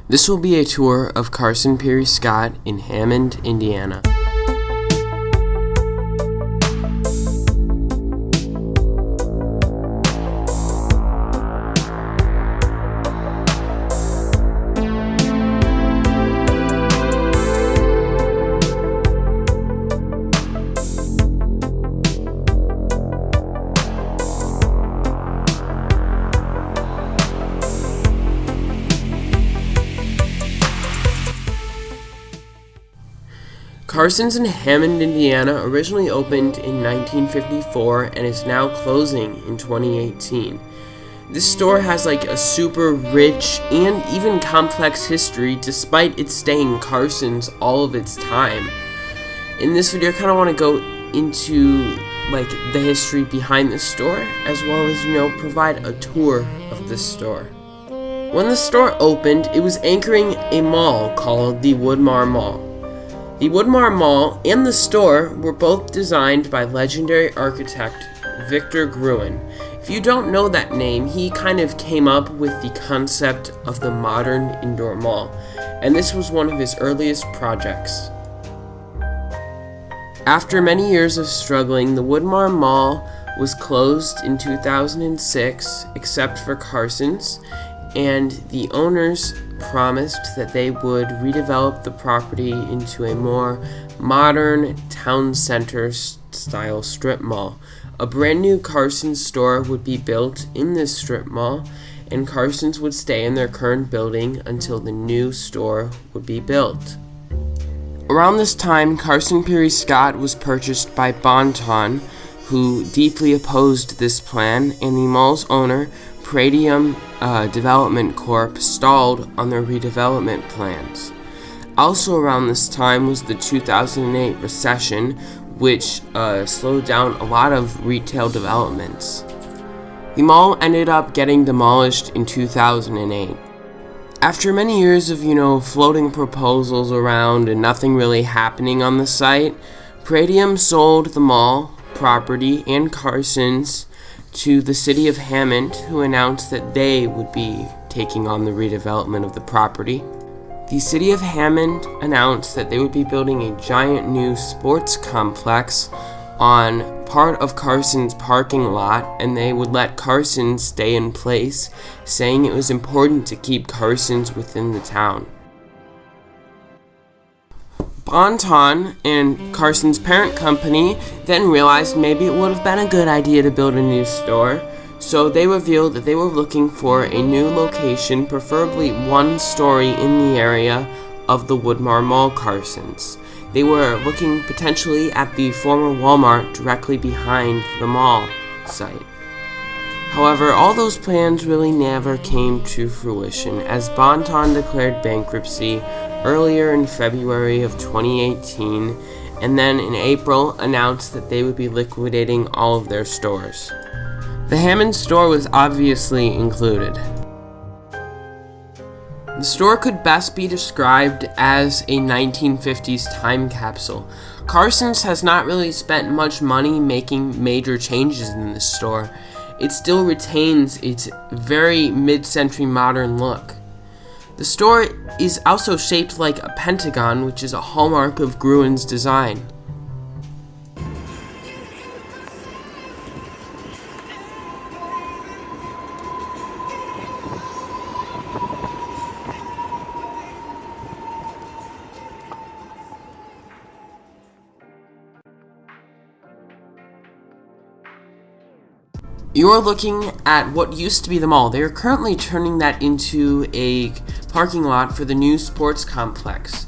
This will be a tour of Carson Perry Scott in Hammond, Indiana. Carson's in Hammond, Indiana originally opened in 1954 and is now closing in 2018. This store has a super rich and even complex history despite it staying Carson's all of its time. In this video I kind of want to go into the history behind the store as well as provide a tour of this store. When the store opened, it was anchoring a mall called the Woodmar Mall. The Woodmar Mall and the store were both designed by legendary architect Victor Gruen. If you don't know that name, he kind of came up with the concept of the modern indoor mall, and this was one of his earliest projects. After many years of struggling, the Woodmar Mall was closed in 2006, except for Carson's, and the owners promised that they would redevelop the property into a more modern town center style strip mall. A brand new Carson's store would be built in this strip mall, and Carson's would stay in their current building until the new store would be built. Around this time, Carson Perry Scott was purchased by Bon-Ton, who deeply opposed this plan, and the mall's owner, Preve Development Corp. Stalled on their redevelopment plans. Also around this time was the 2008 recession, which slowed down a lot of retail developments. The mall ended up getting demolished in 2008. After many years of, floating proposals around and nothing really happening on the site, Preve sold the mall property and Carson's to the city of Hammond, who announced that they would be taking on the redevelopment of the property. The city of Hammond announced that they would be building a giant new sports complex on part of Carson's parking lot, and they would let Carson's stay in place, saying it was important to keep Carson's within the town. Bon-Ton and Carson's parent company then realized maybe it would have been a good idea to build a new store, so they revealed that they were looking for a new location, preferably one story in the area of the Woodmar Mall Carson's. They were looking potentially at the former Walmart directly behind the mall site. However, all those plans really never came to fruition, as Bon-Ton declared bankruptcy earlier in February of 2018, and then in April announced that they would be liquidating all of their stores. The Hammond store was obviously included. The store could best be described as a 1950s time capsule. Carson's has not really spent much money making major changes in this store. It still retains its very mid-century modern look. The store is also shaped like a pentagon, which is a hallmark of Gruen's design. You are looking at what used to be the mall. They are currently turning that into a parking lot for the new sports complex.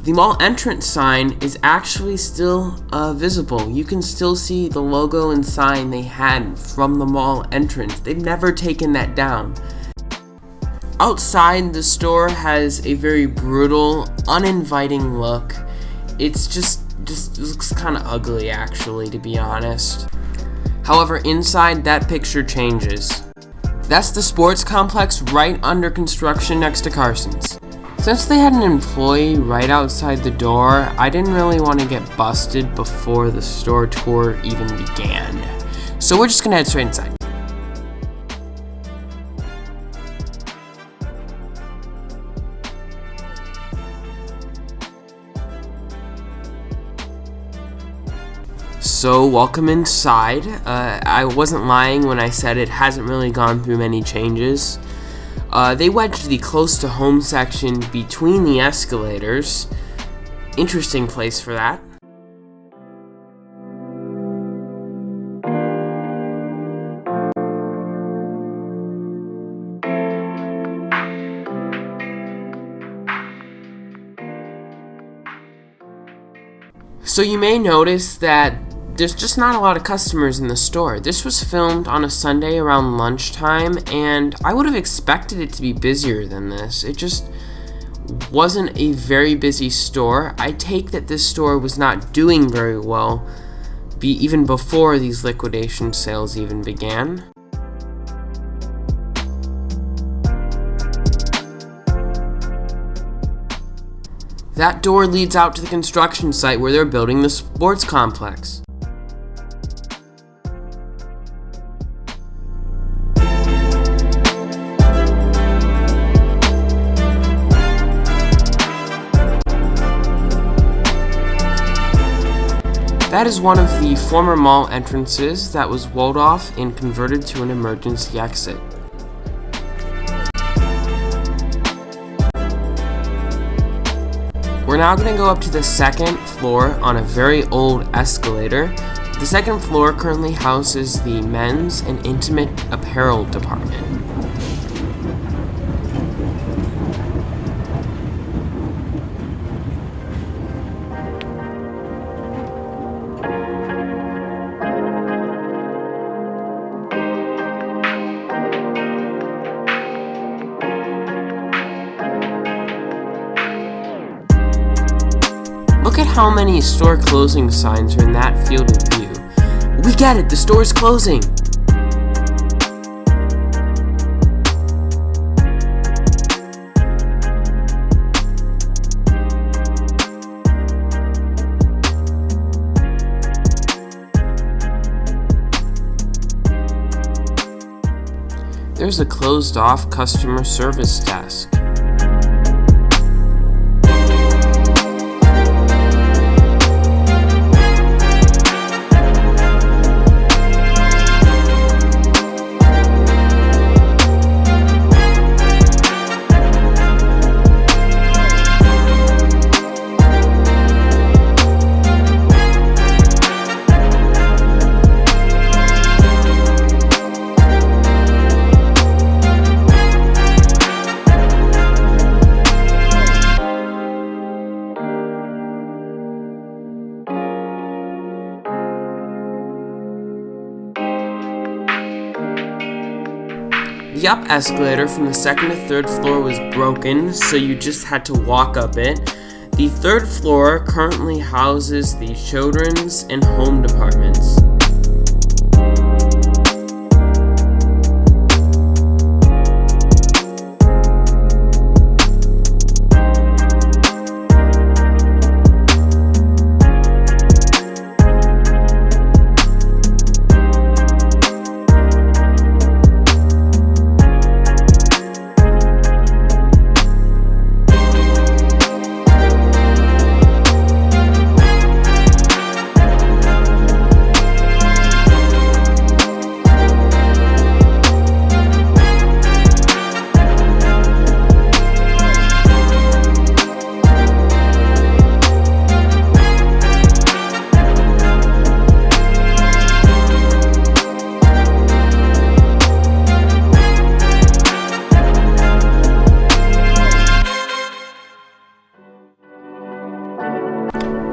The mall entrance sign is actually still visible. You can still see the logo and sign they had from the mall entrance. They've never taken that down. Outside, the store has a very brutal, uninviting look. It's just looks kind of ugly, actually, to be honest. However, inside, that picture changes. That's the sports complex right under construction next to Carson's. Since they had an employee right outside the door, I didn't really want to get busted before the store tour even began. So we're just gonna head straight inside. So welcome inside. I wasn't lying when I said it hasn't really gone through many changes. They wedged the close to home section between the escalators. Interesting place for that. So you may notice that there's just not a lot of customers in the store. This was filmed on a Sunday around lunchtime, and I would have expected it to be busier than this. It just wasn't a very busy store. I take that this store was not doing very well even before these liquidation sales even began. That door leads out to the construction site where they're building the sports complex. That is one of the former mall entrances that was walled off and converted to an emergency exit. We're now going to go up to the second floor on a very old escalator. The second floor currently houses the men's and intimate apparel department. Look at how many store closing signs are in that field of view. We get it, the store's closing! There's a closed-off customer service desk. The up escalator from the second to third floor was broken, so you just had to walk up it. The third floor currently houses the children's and home departments.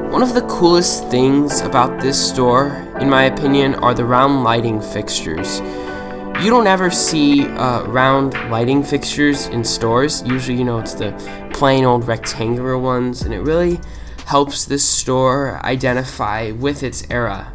One of the coolest things about this store, in my opinion, are the round lighting fixtures. You don't ever see round lighting fixtures in stores. Usually, it's the plain old rectangular ones, and it really helps this store identify with its era.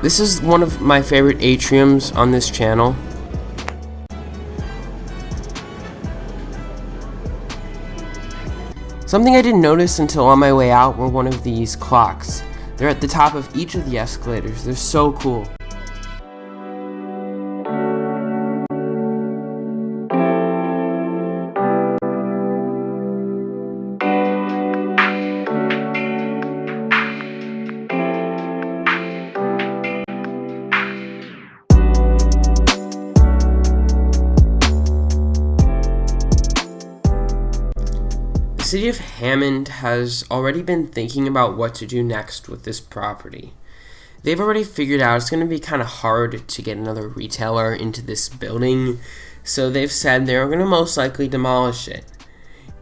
This is one of my favorite atriums on this channel. Something I didn't notice until on my way out were one of these clocks. They're at the top of each of the escalators. They're so cool. The city of Hammond has already been thinking about what to do next with this property. They've already figured out it's going to be kind of hard to get another retailer into this building, so they've said they're going to most likely demolish it.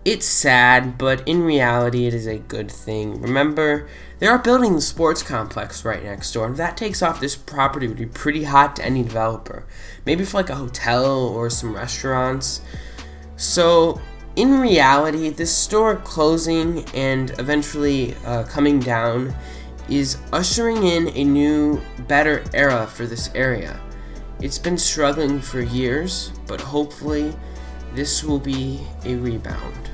It's sad, but in reality it is a good thing. Remember, they are building the sports complex right next door, and if that takes off, this property would be pretty hot to any developer. Maybe for like a hotel or some restaurants. So in reality, this store closing and eventually coming down is ushering in a new, better era for this area. It's been struggling for years, but hopefully this will be a rebound.